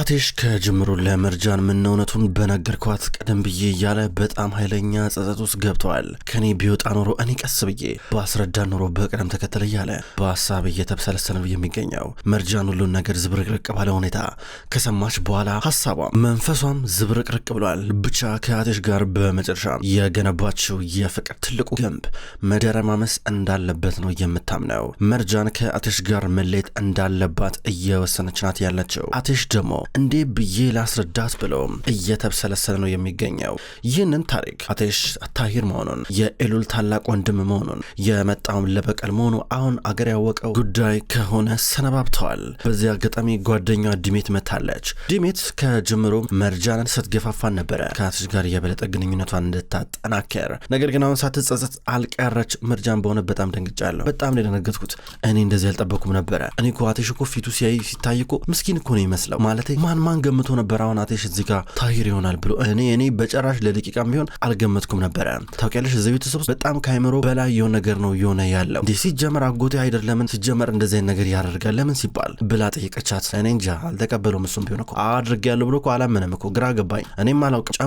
አቴሽ ከጅምሩ ለመርጃን ምንነቱን በነገርኳት ቀደም ብዬ እያለ በጣም ኃይለኛ ጸጸት ውስጥ ገብተዋል። ከኔ ቢወጣ ኖሮ እኔ ቀስ ብዬ በአስረዳ ኖሮ በቀደም ተከተለ እያለ በሐሳብ እየተብሰለሰለ ነው የሚገኘው። መርጃን ሁሉን ነገር ዝብርቅርቅ ባለ ሁኔታ ከሰማች በኋላ ሐሳቧም መንፈሷም ዝብርቅርቅ ብሏል። ብቻ ከአቴሽ ጋር በመጨረሻ የገነባችው የፍቅር ትልቁ ግንብ መደረማመስ እንዳለበት ነው የምታምነው። መርጃን ከአቴሽ ጋር መለየት እንዳለባት እየወሰነች ናት ያለችው። አቴሽ ደግሞ እንዴ ብዬ ላስረዳት ብሎ እየተብሰለሰለ ነው የሚገኘው። ይህንን ታሪክ አቴሽ ታሂር መሆኑን የኤሉል ታላቅ ወንድም መሆኑን የመጣውን ለበቀል መሆኑ አሁን አገር ያወቀው ጉዳይ ከሆነ ሰነባብተዋል። በዚህ አጋጣሚ ጓደኛ ዲሜት መታለች። ዲሜት ከጅምሩ መርጃንን ስትገፋፋን ነበረ ከአቴሽ ጋር የበለጠ ግንኙነቷን እንድታጠናከር። ነገር ግን አሁን ሳትጸጸት አልቀረች። መርጃን በሆነ በጣም ደንግጫለሁ። በጣም ደነገጥኩት። እኔ እንደዚህ ያልጠበኩም ነበረ። እኔ እኮ አቴሽ እኮ ፊቱ ሲታይ እኮ ምስኪን እኮ ነው ይመስለው። ማለት ማን ገምቶ ነበር አሁን አቴሽ እዚህ ጋር ታሂር ይሆናል ብሎ? እኔ በጨራሽ ለደቂቃም ቢሆን አልገመትኩም ነበረ። ታውቂያለሽ እዚህ ቤተሰብ በጣም ካይምሮ በላይ የሆነ ነገር ነው የሆነ ያለው። እንዴ ሲጀመር አጎቴ አይደለምን? ሲጀመር እንደዚህ አይነት ነገር ያደርጋል ለምን ሲባል ብላ ጠየቀቻት። እኔ እንጃ አልተቀበለውም። እሱም ቢሆን እኮ አድርጌያለሁ ብሎ እኮ አላመነም እኮ። ግራ ገባኝ። እኔም አላውቅም።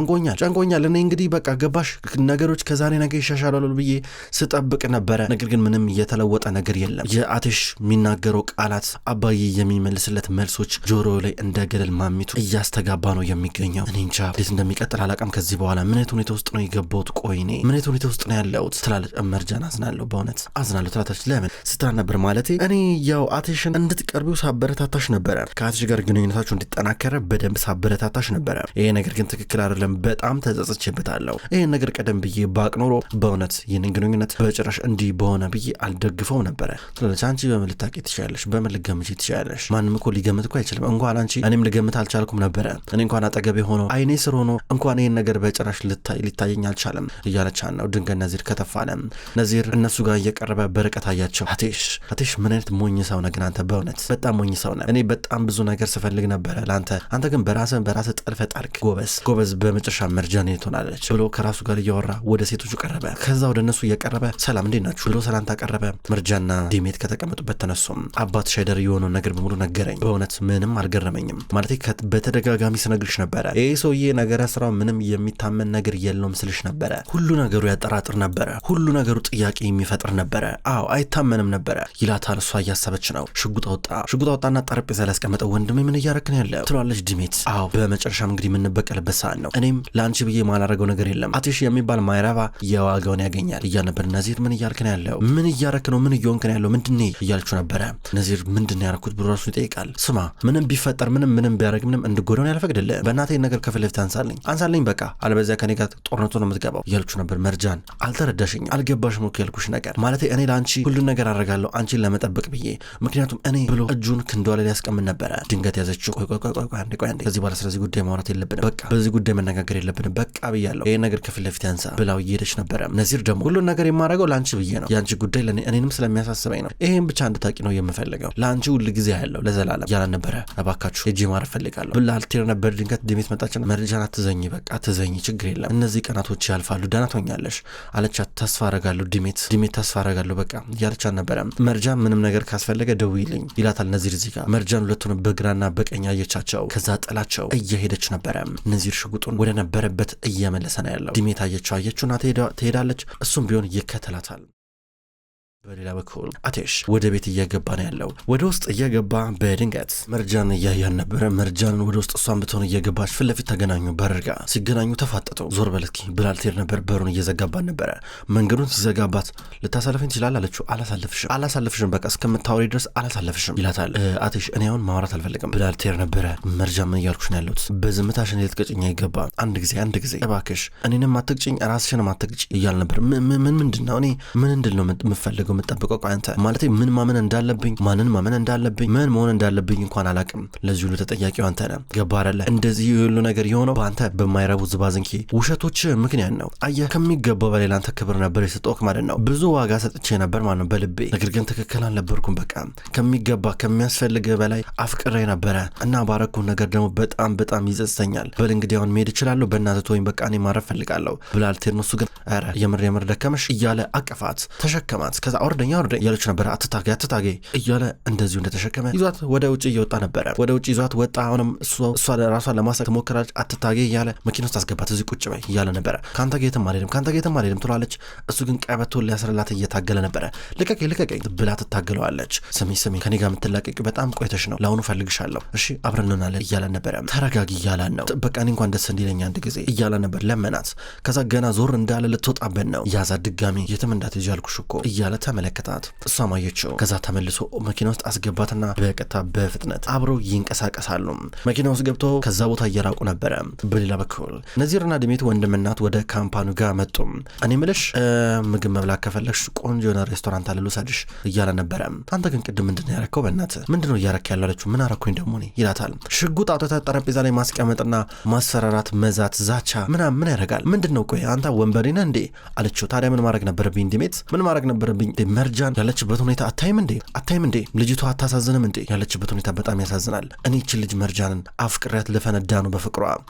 ጨንቆኛል። እኔ እንግዲህ በቃ ገባሽ ነገሮች ከዛሬ ነገር ይሻሻላሉ ብዬ ስጠብቅ ነበረ። ነገር ግን ምንም የተለወጠ ነገር የለም። የአቴሽ የሚናገረው ቃላት አባዬ የሚመልስለት መልሶች ጆሮ ላይ እንደ ገደል ማሚቱ እያስተጋባ ነው የሚገኘው። እኔ እንጃ እንዴት እንደሚቀጥል አላውቅም። ከዚህ በኋላ ምን አይነት ሁኔታ ውስጥ ነው የገባሁት? ቆይኔ ምን አይነት ሁኔታ ውስጥ ነው ያለሁት? ትላለች መርጃን። አዝናለሁ፣ በእውነት አዝናለሁ ትላታለች። ለምን ስትራ ነበር ማለቴ እኔ ያው አቴሽን እንድትቀርቢው ሳበረታታሽ ነበረ። ከአቴሽ ጋር ግንኙነታችሁ እንዲጠናከረ በደንብ ሳበረታታሽ ነበረ። ይሄ ነገር ግን ትክክል አይደለም። በጣም ተጸጽቼበታለሁ። ይሄን ነገር ቀደም ብዬ ባቅ ኖሮ በእውነት ይህንን ግንኙነት በጭራሽ እንዲህ በሆነ ብዬ አልደግፈው ነበረ ትላለች። አንቺ በምን ልታውቂ ትችያለሽ? በምን ልገምች ትችያለሽ? ማንም እኮ ሊገምት እኮ አይችልም። እንኳን አንቺ እኔም ልገምት አልቻልኩም ነበረ። እኔ እንኳን አጠገቤ ሆኖ አይኔ ስር ሆኖ እንኳን ይሄን ነገር በጭራሽ ሊታየኝ አልቻለም እያለቻን ነው። ድንገት ነዚር ከተፋለ። ነዚር እነሱ ጋር እየቀረበ በርቀት አያቸው። አቴሽ ምን አይነት ሞኝ ሰው ነህ ግን አንተ፣ በእውነት በጣም ሞኝ ሰው ነህ። እኔ በጣም ብዙ ነገር ስፈልግ ነበረ ለአንተ፣ አንተ ግን በራስህ ጠልፈ ጣልክ። ጎበዝ በመጨረሻ መርጃን ትሆናለች ብሎ ከራሱ ጋር እያወራ ወደ ሴቶቹ ቀረበ። ከዛ ወደ እነሱ እየቀረበ ሰላም እንዴት ናችሁ ብሎ ሰላምታ ቀረበ። መርጃና ዲሜት ከተቀመጡበት ተነሱም። አባት ሻይደር የሆነው ነገር በሙሉ ነገረኝ። በእውነት ምንም አልገረመኝም። ማለት በተደጋጋሚ ስነግርሽ ነበረ ይሄ ሰውዬ ነገረ ስራው ምንም የሚታመን ነገር የለውም ስልሽ ነበረ። ሁሉ ነገሩ ያጠራጥር ነበረ። ሁሉ ነገሩ ጥያቄ የሚፈጥር ነበረ። አዎ አይታመንም ነበረ ይላታል። እሷ እያሰበች ነው። ሽጉጥ አወጣና ጠረጴዛ ላይ ያስቀመጠው። ወንድሜ ምን እያረክ ነው ያለው ትሏለች ዲሜት። አዎ በመጨረሻም እንግዲህ የምንበቀልበት ሰዓት ነው። እኔም ለአንቺ ብዬ ማላረገው ነገር የለም። አቴሽ የሚባል ማይረባ የዋጋውን ያገኛል እያል ነበር። ነዚር ምን እያልክ ነው ያለው? ምን እያረክ ነው? ምን እየሆንክ ነው ያለው? ምንድን እያልችሁ ነበረ። ነዚር ምንድን ያረኩት ብሎ ራሱ ይጠይቃል። ስማ ምንም ቢፈጠር ምንም ቢያደርግ ምንም እንድጎዳውን ያልፈቅድልህ። በእናቴ ነገር ከፊት ለፊት አንሳልኝ በቃ፣ አለበዚያ ከኔ ጋር ጦርነቱ ነው የምትገባው እያልችሁ ነበር። መርጃን አልተረዳሽኝም፣ አልገባሽም እኮ ያልኩሽ ነገር ማለቴ እኔ ለአንቺ ሁሉን ነገር አደርጋለሁ አንቺን ለመጠበቅ ብዬ፣ ምክንያቱም እኔ ብሎ እጁን ክንዷ ላይ ሊያስቀምን ነበረ። ድንገት ያዘችው። ቆይ አንዴ ከዚህ በኋላ ስለዚህ ጉዳይ ማውራት የለብንም፣ በቃ በዚህ ጉዳይ መነጋገር የለብንም፣ በቃ ብያለሁ። ይሄ ነገር ከፊት ለፊት ያንሳ ብላው እየሄደች ነበረ። ነዚር ደግሞ ሁሉን ነገር የማደርገው ለአንቺ ብዬ ነው፣ የአንቺ ጉዳይ እኔንም ስለሚያሳስበኝ ነው፣ ይሄን ብቻ እንድታቂ ነው የምፈልገው፣ ለአንቺ ሁል ጊዜ ያለው ለዘላለም እያለ ነበረ። እባካችሁ ሄጄ ማረፍ ፈልጋለሁ ብላ አልቴር ነበር። ድንገት ዲሜት መጣችና መርጃን አትዘኝ፣ በቃ አትዘኝ፣ ችግር የለም እነዚህ ቀናቶች ያልፋሉ፣ ደህና ትሆኛለሽ አለቻት። ተስፋ አረጋለሁ ዲሜት ተስፋ አረጋለሁ በቃ እያለቻት ነበረ። መርጃን ምንም ነገር ካስፈለገ ደውይልኝ ይላታል ነዚር። እዚህ ጋር መርጃን ሁለቱን በግራና በቀኝ አየቻቸው። ከዛ ጥላቸው እየሄደች ነበረ። ነዚር ሽጉጡን ወደ ነበረበት እየመለሰ ነው ያለው። ዲሜት አየችውና ትሄዳለች። እሱም ቢሆን ይከተላታል። በሌላ በኩል አቴሽ ወደ ቤት እየገባ ነው ያለው። ወደ ውስጥ እየገባ በድንገት መርጃን እያያን ነበረ። መርጃንን ወደ ውስጥ እሷን ብትሆን እየገባች ፊት ለፊት ተገናኙ። በርጋ ሲገናኙ ተፋጠጡ። ዞር በልትኪ ብላልቴር ነበር። በሩን እየዘጋባን ነበረ። መንገዱን ሲዘጋባት ልታሳልፈኝ ትችላል አለችው። አላሳልፍሽም በቃ እስከምታወሪ ድረስ አላሳልፍሽም ይላታል። አቴሽ እኔ አሁን ማውራት አልፈልግም ብላልቴር ነበረ። መርጃ ምን እያልኩሽ ነው ያለሁት? በዝምታሽን ልትቀጭኝ አይገባ። አንድ ጊዜ እባክሽ እኔንም አትቅጭኝ ራስሽንም አትቅጭ እያል ነበር። ምንድን ነው እኔ ምን እንድል ነው የምፈልገው የምጠብቀው? አንተ ማለት ምን ማመን እንዳለብኝ ማንን ማመን እንዳለብኝ ምን መሆን እንዳለብኝ እንኳን አላቅም። ለዚህ ሁሉ ተጠያቂው አንተ ነህ። ገባህ አይደለ? እንደዚህ ሁሉ ነገር የሆነው በአንተ በማይረቡ ዝባዝንኪ ውሸቶች ምክንያት ነው። አየህ ከሚገባው በላይ አንተ ክብር ነበር የሰጠሁህ ማለት ነው። ብዙ ዋጋ ሰጥቼ ነበር ማለት ነው በልቤ። ነገር ግን ትክክል አልነበርኩም። በቃ ከሚገባ ከሚያስፈልግ በላይ አፍቅሬ ነበረ እና ባረኩ ነገር ደግሞ በጣም ይጸጽተኛል። በል እንግዲህ አሁን መሄድ እችላለሁ በእናትህ ወይም በቃ እኔ ማረፍ ፈልጋለሁ ብላልቴር። እሱ ግን ኧረ የምር ደከመሽ እያለ አቀፋት፣ ተሸከማት። ከዛ አውርደኝ እያለች ነበረ። አትታገ እያለ እንደዚሁ እንደተሸከመ ይዟት ወደ ውጭ እየወጣ ነበረ። ወደ ውጭ ይዟት ወጣ። አሁንም እሷ ራሷን ለማሳቅ ትሞክራለች። አትታገ እያለ መኪና ውስጥ አስገባት። እዚህ ቁጭ በይ እያለ ነበረ። ካንተ ጋር የትም አልሄድም ትሏለች። እሱ ግን ቀበቶ ሊያስርላት እየታገለ ነበረ። ልቀቀኝ ብላ ትታገለዋለች። ስሚ ከኔ ጋር የምትላቀቂ በጣም ቆይተሽ ነው። ለአሁኑ ፈልግሻለሁ፣ እሺ አብረን እንሆናለን እያለ ነበረ። ተረጋጊ እያላን ነው። በቃ እኔ እንኳን ደስ እንዲለኝ አንድ ጊዜ እያለ ነበር። ለመናት። ከዛ ገና ዞር እንዳለ ልትወጣበት ነው። ያዛ ድጋሚ የትም እንዳትሄጂ አልኩሽ እኮ እያለ ተመለከታት። እሷም አየችው። ከዛ ተመልሶ መኪና ውስጥ አስገባትና በቀጥታ በፍጥነት አብረው ይንቀሳቀሳሉ። መኪና ውስጥ ገብቶ ከዛ ቦታ እየራቁ ነበረ። በሌላ በኩል ነዚርና ድሜት ወንድምናት ወደ ካምፓኑ ጋር መጡ። እኔ ምልሽ ምግብ መብላት ከፈለግሽ ቆንጆ የሆነ ሬስቶራንት አለ ልውሰድሽ እያለ ነበረ። አንተ ግን ቅድም ምንድን ነው ያረከው? በእናትህ ምንድን ነው እያረክ ያላለችው? ምን አረኩኝ ደግሞ እኔ ይላታል። ሽጉጥ አውጥተህ ጠረጴዛ ላይ ማስቀመጥና ማስፈራራት፣ መዛት፣ ዛቻ ምን ያደርጋል? ምንድን ነው ቆይ አንተ ወንበዴ ነህ እንዴ አለችው። ታዲያ ምን ማድረግ ነበረብኝ ድሜት? ምን ማድረግ ነበረብኝ? መርጃን ያለችበት ሁኔታ አታይም እንዴ? ልጅቷ አታሳዝንም እንዴ? ያለችበት ሁኔታ በጣም ያሳዝናል። እኔ ይህችን ልጅ መርጃንን አፍቅሬያት ልፈነዳ ነው በፍቅሯ።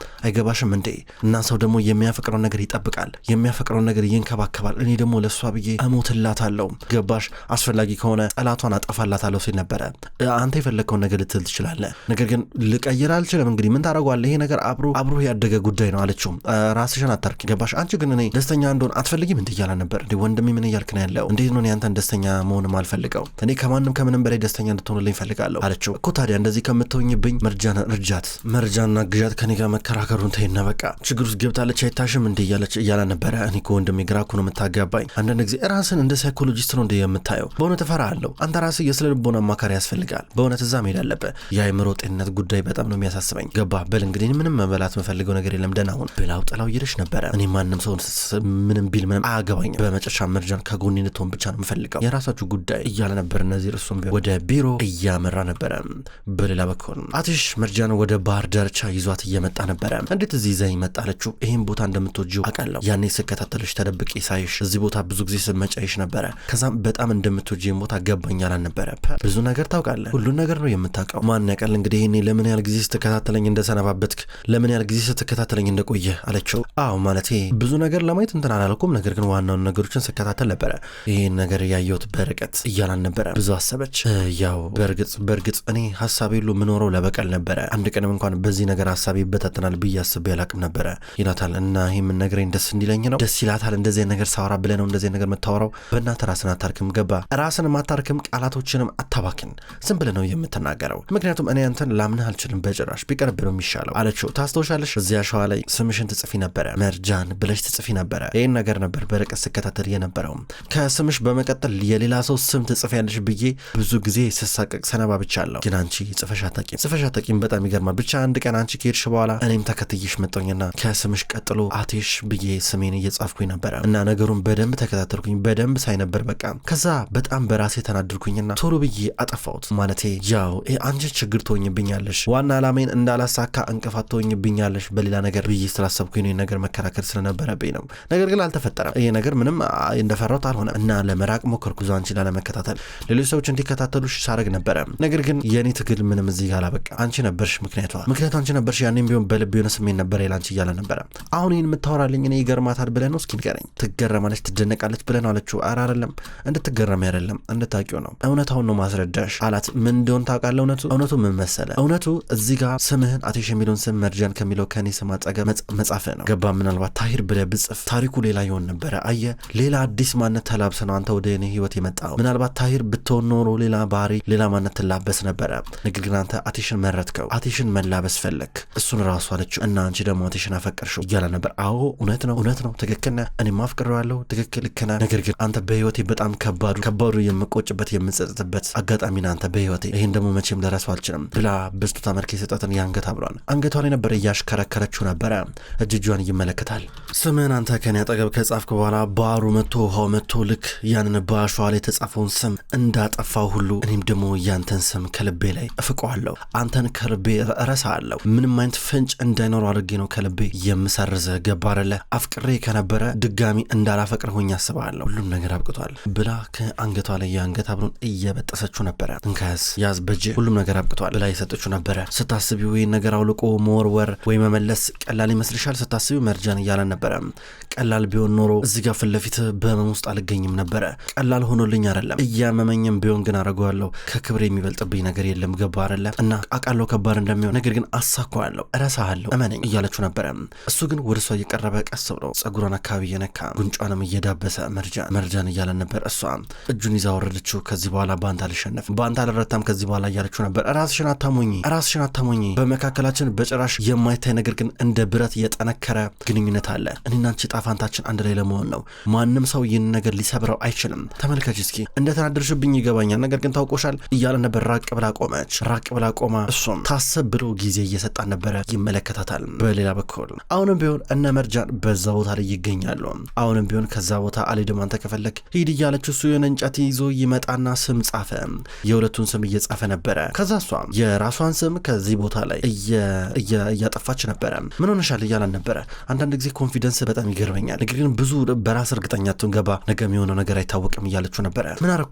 አይገባሽም እንዴ? እና ሰው ደግሞ የሚያፈቅረውን ነገር ይጠብቃል፣ የሚያፈቅረውን ነገር ይንከባከባል። እኔ ደግሞ ለእሷ ብዬ እሞትላታለሁ። ገባሽ? አስፈላጊ ከሆነ ጠላቷን አጠፋላታለሁ ሲል ነበረ። አንተ የፈለግከውን ነገር ልትል ትችላለህ፣ ነገር ግን ልቀይር አልችልም። እንግዲህ ምን ታደርገዋለህ? ይሄ ነገር አብሮ ያደገ ጉዳይ ነው አለችው። ራስሽን አታርቂ። ገባሽ? አንቺ ግን እኔ ደስተኛ እንደሆን አትፈልጊም እንዴ እያለ ነበር። እንዴ ወንድሜ ምን እያልክ ነው ያለው? እንዴት ነው ያንተን ደስተኛ መሆንም አልፈልገው? እኔ ከምንም በላይ ደስተኛ እንድትሆንልኝ ፈልጋለሁ አለችው። እኮ ታዲያ እንደዚህ ከምትሆኝብኝ መርጃን ግዣት፣ ከኔ ጋር መከራከሩን ተይና በቃ ችግር ውስጥ ገብታለች አይታሽም እንዴ እያለ ነበረ። እኔ እኮ ወንድሜ ግራ እኮ ነው የምታጋባኝ። አንዳንድ ጊዜ ራስን እንደ ሳይኮሎጂስት ነው እንደ የምታየው። በእውነት እፈራለሁ። አንተ ራስህ የስነ ልቦና አማካሪ ያስፈልጋል። በእውነት እዛ መሄድ አለብህ። የአእምሮ ጤንነት ጉዳይ በጣም ነው የሚያሳስበኝ። ገባ? በል እንግዲህ ምንም መበላት የምፈልገው ነገር የለም፣ ደህና ሁን ብላው ጥላው እየሄደች ነበረ። እኔ ማንም ሰው ምንም ቢል ምንም አያገባኝም። በመጨረሻ መርጃን ከጎኔ እንድትሆን ብቻ ነው የምፈልገው፣ የራሳችሁ ጉዳይ እያለ ነበር። እነዚህ እርሱም ወደ ቢሮ እያመራ ነበረ። በሌላ በኩል አትሽ መርጃን ወደ ባህር ዳርቻ ይዟት እየመጣ ነበረ። እንዴት እዚህ ይዘኝ መጣለችው? ይህን ቦታ እንደምትወጂው አውቃለሁ። ያኔ ስከታተልሽ ተደብቄ ሳይሽ እዚህ ቦታ ብዙ ጊዜ ስመጫይሽ ነበረ። ከዛም በጣም እንደምትወጂው ቦታ ገባኝ አላን ነበረ። ብዙ ነገር ታውቃለህ፣ ሁሉን ነገር ነው የምታውቀው። ማን ያውቃል እንግዲህ ይሄኔ ለምን ያህል ጊዜ ስትከታተለኝ እንደሰነባበትክ፣ ለምን ያህል ጊዜ ስትከታተለኝ እንደቆየ አለችው። አዎ ማለቴ ብዙ ነገር ለማየት እንትን አላልኩም፣ ነገር ግን ዋናውን ነገሮችን ስከታተል ነበረ። ይሄን ነገር ያየሁት በርቀት እያላን ነበረ። ብዙ አሰበች። ያው በእርግጥ እኔ ሀሳቤ ሁሉ ምኖረው ለበቀል ነበረ። አንድ ቀንም እንኳን በዚህ ነገር ሀሳቤ ይበታተናል ብዬ አስቤ አላቅም ነበረ ይላታል። እና ይሄ ምን ነገረኝ ደስ እንዲለኝ ነው። ደስ ይላታል እንደዚህ ነገር ሳወራ ብለህ ነው እንደዚህ ነገር የምታወራው? በእናትህ ራስን አታርክም። ገባ? ራስን ማታርክም፣ ቃላቶችንም አታባክን። ዝም ብለህ ነው የምትናገረው። ምክንያቱም እኔ አንተን ላምንህ አልችልም፣ በጭራሽ ቢቀርብ ነው የሚሻለው አለችው። ታስታውሻለሽ? እዚያ ሸዋ ላይ ስምሽን ትጽፊ ነበረ፣ መርጃን ብለሽ ትጽፊ ነበረ። ይህን ነገር ነበር በርቀት ስከታተል የነበረው። ከስምሽ በመቀጠል የሌላ ሰው ስም ትጽፊያለሽ ብዬ ብዙ ጊዜ ስሳቀቅ ሰነባብቻለሁ፣ ግን አንቺ ጽፈሽ አታቂም። በጣም ይገርማል። ብቻ አንድ ቀን አንቺ ከሄድሽ በኋላ እኔም ተከትይሽ መጣሁኝና ከስምሽ ቀጥሎ አቴሽ ብዬ ስሜን እየጻፍኩኝ ነበረ እና ነገሩን በደንብ ተከታተልኩኝ። በደንብ ሳይ ነበር በቃ። ከዛ በጣም በራሴ ተናድርኩኝና ቶሎ ብዬ አጠፋሁት። ማለቴ ያው አንቺ ችግር ትሆኝብኛለሽ፣ ዋና ዓላማዬን እንዳላሳካ እንቅፋት ትሆኝብኛለሽ በሌላ ነገር ብዬ ስላሰብኩኝ ነው ነገር መከራከር ስለነበረብኝ ነው። ነገር ግን አልተፈጠረም። ይሄ ነገር ምንም እንደፈራሁት አልሆነ እና ለመራቅ ሞከርኩ፣ አንቺ ላለመከታተል ሌሎች ሰዎች እንዲከታተሉሽ ሳረግ ነበረ። ነገር ግን የኔ ትግል ምንም እዚህ ጋር አላበቃ። አንቺ ነበርሽ ምክንያቱ አንቺ ነበርሽ። ያኔም ቢሆን በልብ የሆነ ስሜት ነበር ይላንቺ እያለ ነበረ። አሁን ይህን የምታወራልኝ እኔ ይገርማታል ብለህ ነው? እስኪ ንገረኝ። ትገረማለች፣ ትደነቃለች ብለህ ነው አለችው። ኧረ አይደለም፣ እንድትገረም አይደለም እንድታውቂው ነው። እውነታውን ነው ማስረዳሽ አላት። ምን እንደሆነ ታውቃለህ? እውነቱ ምን መሰለ? እውነቱ እዚህ ጋር ስምህን አቴሽ የሚለውን ስም መርጃን ከሚለው ከኔ ስም አጠገብ መጻፍህ ነው። ገባ? ምናልባት ታሂር ብለህ ብጽፍ ታሪኩ ሌላ ይሆን ነበረ። አየህ፣ ሌላ አዲስ ማንነት ተላብሰ ነው አንተ ወደ እኔ ህይወት የመጣው። ምናልባት ታሂር ብትሆን ኖሮ ሌላ ባህሪ፣ ሌላ ማንነት ትላበስ ነበረ። ነገር ግን አንተ አቴሽን መረጥከው፣ አቴሽን መላበስ ፈለግ። እሱን ራሱ አለችው። እና አንቺ ደግሞ አቴሽን አፈቀርሽው እያለ ነበር። አዎ እውነት ነው፣ ትክክል ነህ። እኔም አፍቅሬዋለሁ፣ ትክክል ልክ ነህ። ነገር ግን አንተ በህይወቴ በጣም ከባዱ የምቆጭበት የምጸጽትበት አጋጣሚ ነህ አንተ በህይወቴ። ይህን ደግሞ መቼም ልረሳው አልችልም ብላ በስጦታ መልክ የሰጣትን የአንገት ሐብሏን አንገቷ ላይ ነበር እያሽከረከረችው ነበረ። እጇን ይመለከታል። ስምህን አንተ ከኔ አጠገብ ከጻፍክ በኋላ ባህሩ መጥቶ ውሃው መጥቶ ልክ ያንን በአሸዋ ላይ የተጻፈውን ስም እንዳጠፋው ሁሉ እኔም ደግሞ ያንተን ስም ከልቤ ላይ እፍቀዋለሁ። አንተን ከልቤ እረሳለሁ። ምንም አይነት ፍንጭ እንዳይኖረው አድርጌ ነው ከልቤ የምሰርዘ። ገባረለ አፍቅሬ ከነበረ ድጋሚ እንዳላፈቅር ሆኜ አስባለሁ። ሁሉም ነገር አብቅቷል ብላ ከአንገቷ ላይ የአንገት ሐብሉን እየበጠሰችው ነበረ። እንካያዝ ያዝ በጅ ሁሉም ነገር አብቅቷል ብላ የሰጠችው ነበረ። ስታስቢው ይህን ነገር አውልቆ መወርወር ወይ መመለስ ቀላል ይመስልሻል? ስታስቢው መርጃን እያለን ነበረ። ቀላል ቢሆን ኖሮ እዚህ ጋር ፊት ለፊት በህመም ውስጥ አልገኝም ነበረ። ቀላል ሆኖልኝ አይደለም እያመመኝም ቢሆን ግን አረጋለሁ ከክብር የሚበልጥብኝ ነገር የለም ገባ አይደለ እና አቃለው ከባድ እንደሚሆን ነገር ግን አሳካዋለሁ እረሳሃለሁ እመነኝ እያለችው ነበረ እሱ ግን ወደ እሷ እየቀረበ ቀስ ብሎ ጸጉሯን አካባቢ እየነካ ጉንጯንም እየዳበሰ መርጃን እያለ ነበር እሷ እጁን ይዛ ወረደችው ከዚህ በኋላ ባንታ አልሸነፍም ባንታ አልረታም ከዚህ በኋላ እያለችው ነበር ራስሽን አታሞኝ በመካከላችን በጭራሽ የማይታይ ነገር ግን እንደ ብረት የጠነከረ ግንኙነት አለ እኔና አንቺ ጣፋንታችን አንድ ላይ ለመሆን ነው ማንም ሰው ይህን ነገር ሊሰብረው አይችልም ተመልከች እስኪ እንደተናደርሽብኝ ይገባኛል ነገር ግን ታውቆሻል እያለ ነበር ራቅ ብላ ቆማ እሱም ታሰብ ብሎ ጊዜ እየሰጣን ነበረ ይመለከታታል በሌላ በኩል አሁንም ቢሆን እነ መርጃን በዛ ቦታ ላይ ይገኛሉ አሁንም ቢሆን ከዛ ቦታ አልሄድም አንተ ከፈለክ ሂድ እያለች እሱ የሆነ እንጨት ይዞ ይመጣና ስም ጻፈ የሁለቱን ስም እየጻፈ ነበረ ከዛ እሷ የራሷን ስም ከዚህ ቦታ ላይ እያጠፋች ነበረ ምን ሆነሻል እያላን ነበረ አንዳንድ ጊዜ ኮንፊደንስ በጣም ይገርመኛል ነገር ግን ብዙ በራስ እርግጠኛ ትንገባ ነገ የሚሆነው ነገር አይታወቅም እያለችው ነበረ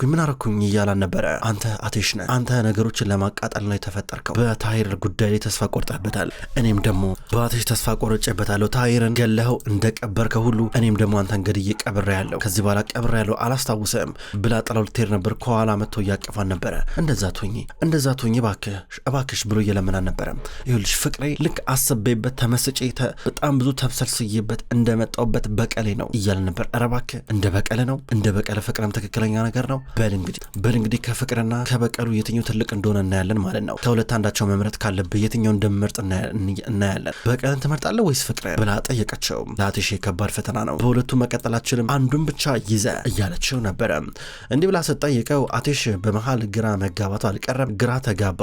ምን አረኩኝ እያላን ነበረ አንተ አቴሽ ነህ አንተ ነገሮችን ለማቃጠል ነው የተፈጠርከው በታይር ጉዳይ ላይ ተስፋ ቆርጠህበታል እኔም ደግሞ በአቴሽ ተስፋ ቆርጬበታለሁ ታይርን ገለኸው እንደቀበርከው ሁሉ እኔም ደግሞ አንተን ገድዬ ቀብሬያለሁ ከዚህ በኋላ ቀብሬያለሁ አላስታውስም ብላ ጥላው ልትሄድ ነበር ከኋላ መጥቶ እያቀፋን ነበረ እንደዛ ትሆኚ እባክሽ ብሎ እየለመናን ነበረ ይኸውልሽ ፍቅሬ ልክ አስቤበት ተመስጬ በጣም ብዙ ተብሰልስዬበት እንደመጣውበት በቀሌ ነው እያለ ነበር ኧረ እባክህ እንደ በቀለ ፍቅርም ትክክለኛ ነገር ነው በል እንግዲህ ከፍቅርና ከበቀሉ የትኛው ትልቅ እንደሆነ እናያለን ማለት ነው ከሁለት አንዳቸው መምረጥ ካለብህ የትኛው እንደምመርጥ እናያለን በቀልን ትመርጣለህ ወይስ ፍቅር ብላ ጠየቀችው ለአቴሽ ከባድ ፈተና ነው በሁለቱ መቀጠላችንም አንዱን ብቻ ይዘ እያለችው ነበረ እንዲህ ብላ ሰጣየቀው አቴሽ በመሃል ግራ መጋባቱ አልቀረም ግራ ተጋባ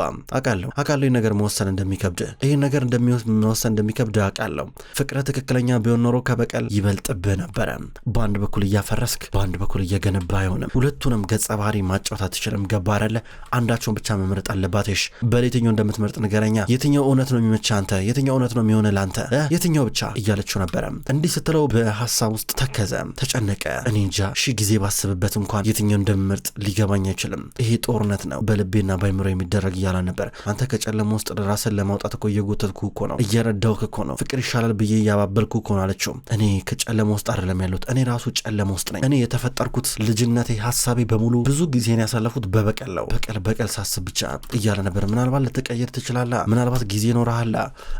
አቃለው ነገር መወሰን እንደሚከብድ ይሄን ነገር እንደሚወሰን እንደሚከብድ አቃለው ፍቅር ትክክለኛ ቢሆን ኖሮ ከበቀል ይበልጥብህ ነበረ በአንድ በኩል እያፈረስክ በአንድ በኩል እየገነባ አይሆንም ሁለቱንም ገጸ ባህሪ ማጫወት አትችልም ገባ አይደለ አንዳቸውን ብቻ መምረጥ አለባቴሽ በየትኛው እንደምትመርጥ ንገረኛ የትኛው እውነት ነው የሚመችህ አንተ የትኛው እውነት ነው የሚሆነ ላንተ የትኛው ብቻ እያለችው ነበረ እንዲህ ስትለው በሐሳብ ውስጥ ተከዘ ተጨነቀ እኔ እንጃ ሺ ጊዜ ባስብበት እንኳን የትኛው እንደምመርጥ ሊገባኝ አይችልም ይሄ ጦርነት ነው በልቤና ባይምሮ የሚደረግ እያለ ነበር አንተ ከጨለማ ውስጥ ራስን ለማውጣት እኮ እየጎተትኩ እኮ ነው እየረዳውክ እኮ ነው ፍቅር ይሻላል ብዬ እያባበልኩ እኮ ነው አለችው እኔ ከጨለማ ውስጥ አይደለም ያለሁት እኔ ራሱ ጨለማ ውስጥ ነኝ እኔ የተፈጠርኩት ልጅነቴ ሐሳቤ በሙሉ ብዙ ጊዜን ያሳለፉት በበቀል ነው በቀል ሳስብ ብቻ እያለ ነበር ምናልባት ልትቀየር ትችላለህ ምናልባት ጊዜ ኖርሃላ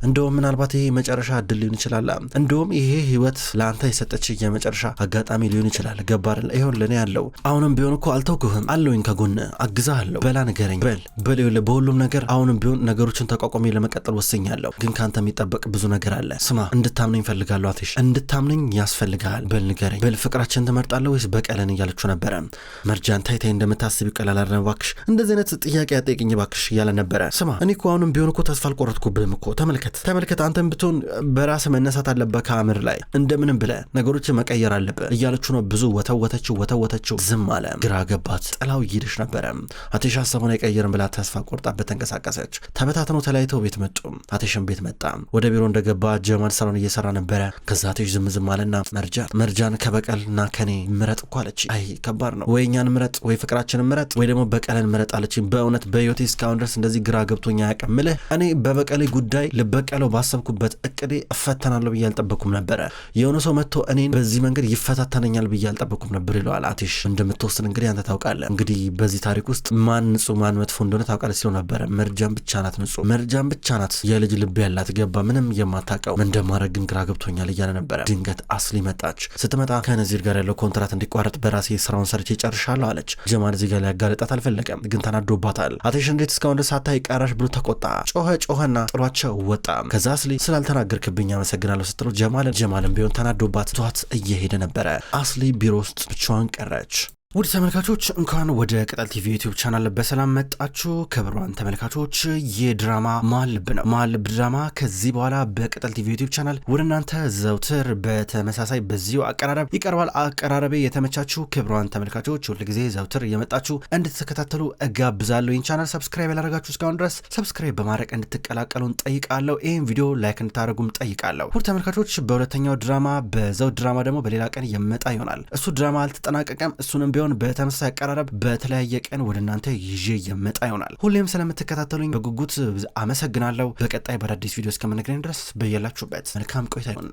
እንደውም ምናልባት ይሄ መጨረሻ እድል ሊሆን ይችላል እንደውም ይሄ ህይወት ለአንተ የሰጠች የመጨረሻ አጋጣሚ ሊሆን ይችላል ገባር ይሁን ለኔ ያለው አሁንም ቢሆን እኮ አልተውኩህም አለውኝ ከጎን አግዛለሁ በላ ንገረኝ በል በሁሉም ነገር አሁንም ቢሆን ነገሮችን ተቋቋሚ ለመቀጠል ወስኛለሁ ግን ካንተ የሚጠበቅ ብዙ ነገር አለ ስማ እንድታምነኝ ፈልጋለሁ አቴሽ እንድታምነኝ ያስፈልጋል በል ንገረኝ በል ፍቅራችን ትመርጣለህ ወይስ በቀልን እያለችው ነበረ መርጃን ታይታይ እንደምታስብ ይቀላል አይደል ባክሽ እንደዚህ አይነት ጥያቄ ያጠይቅኝ ባክሽ እያለ ነበረ ስማ እኔ እኮ አሁንም ቢሆን እኮ ተስፋ አልቆረጥኩብህም እኮ ተመልከት አንተም ብትሆን በራስ መነሳት አለበት ከአምር ላይ እንደምንም ብለህ ነገሮችን መቀየር አለበት እያለችው ነው ብዙ ወተወተችው ዝም አለ ግራ ገባት ጥላው ይሄድሽ ነበረ አቴሽ ሐሳቡን አይቀየርም ብላ ተስፋ ቆርጣበት ተንቀሳቀሰች ተበታተነው ተለያይተው ቤት መጡ አቴሽን ቤት መጣ ወደ ቢሮ እንደገባ ጀማል ሰራውን እየሰራ ነበረ ከዛ አቴሽ ዝም አለና መርጃን ከበቀልና ከኔ ምረጥ እኮ አለች አይ ከባድ ነው ወይ እኛን ምረጥ ወይ ፍቅራችንን ምረጥ ወይ ደግሞ በቀልን ምረጥ አለች በእውነት በህይወቴ እስካሁን ድረስ እንደዚህ ግራ ገብቶኛ ያቀምልህ እኔ በበቀሌ ጉዳይ ልበቀለው ባሰብኩበት እቅዴ እፈተናለሁ ብዬ አልጠበኩም ነበረ የሆነ ሰው መጥቶ እኔን በዚህ መንገድ ይፈታተነኛል ብዬ አልጠበኩም ነበር ይለዋል አቴሽ እንደምትወስን እንግዲህ አንተ ታውቃለህ እንግዲህ በዚህ ታሪክ ውስጥ ማን ንጹህ ማን መጥፎ እንደሆነ ታውቃለህ ሲለው ነበረ መርጃን ብቻ ናት ንጹህ መርጃን ብቻ ናት የልጅ ልብ ያላት ገባ ምንም የማታውቀው ምን እንደማረግ ግን ግራ ገብቶኛል እያለ ነበረ ድንገት አስሊ መጣች ስትመጣ ከነዚር ጋር ያለው ኮንትራት እንዲቋረጥ በራሴ ስራውን ሰርቼ ጨርሻለሁ አለች ጀማል እዚህ ጋር ሊያጋለጣት አልፈለገም ግን ተናዶባታል አቴሽ እንዴት እስካሁን ድረስ ሳታይ ቀራሽ ብሎ ተቆጣ ጮኸና ጥሏቸው ወጣ ከዛ አስሊ ስላልተናገርክብኝ አመሰግናለሁ ስትለው ጀማልን ቢሆን ተናዶባት ቷት እየሄደ ነበረ አስሊ ቢሮ ውስጥ ብቻዋን ቀረች ውድ ተመልካቾች እንኳን ወደ ቅጠል ቲቪ ዩቲዩብ ቻናል በሰላም መጣችሁ ክብሯን ተመልካቾች የድራማ ማልብ ነው ማልብ ድራማ ከዚህ በኋላ በቅጠል ቲቪ ዩቲዩብ ቻናል ወደ እናንተ ዘውትር በተመሳሳይ በዚሁ አቀራረብ ይቀርባል አቀራረቤ የተመቻችሁ ክብሯን ተመልካቾች ሁሉ ጊዜ ዘውትር እየመጣችሁ እንድትከታተሉ እጋብዛለሁ ይህን ቻናል ሰብስክራይብ ያላደረጋችሁ እስካሁን ድረስ ሰብስክራይብ በማድረግ እንድትቀላቀሉን ጠይቃለሁ ይህን ቪዲዮ ላይክ እንድታደርጉም ጠይቃለሁ ውድ ተመልካቾች በሁለተኛው ድራማ በዘውድ ድራማ ደግሞ በሌላ ቀን የመጣ ይሆናል እሱ ድራማ አልተጠናቀቀም እሱንም ቢሆን በተመሳሳይ አቀራረብ በተለያየ ቀን ወደ እናንተ ይዤ የመጣ ይሆናል ሁሌም ስለምትከታተሉኝ በጉጉት አመሰግናለሁ በቀጣይ በአዲስ ቪዲዮ እስከምንገናኝ ድረስ በየላችሁበት መልካም ቆይታ ይሁን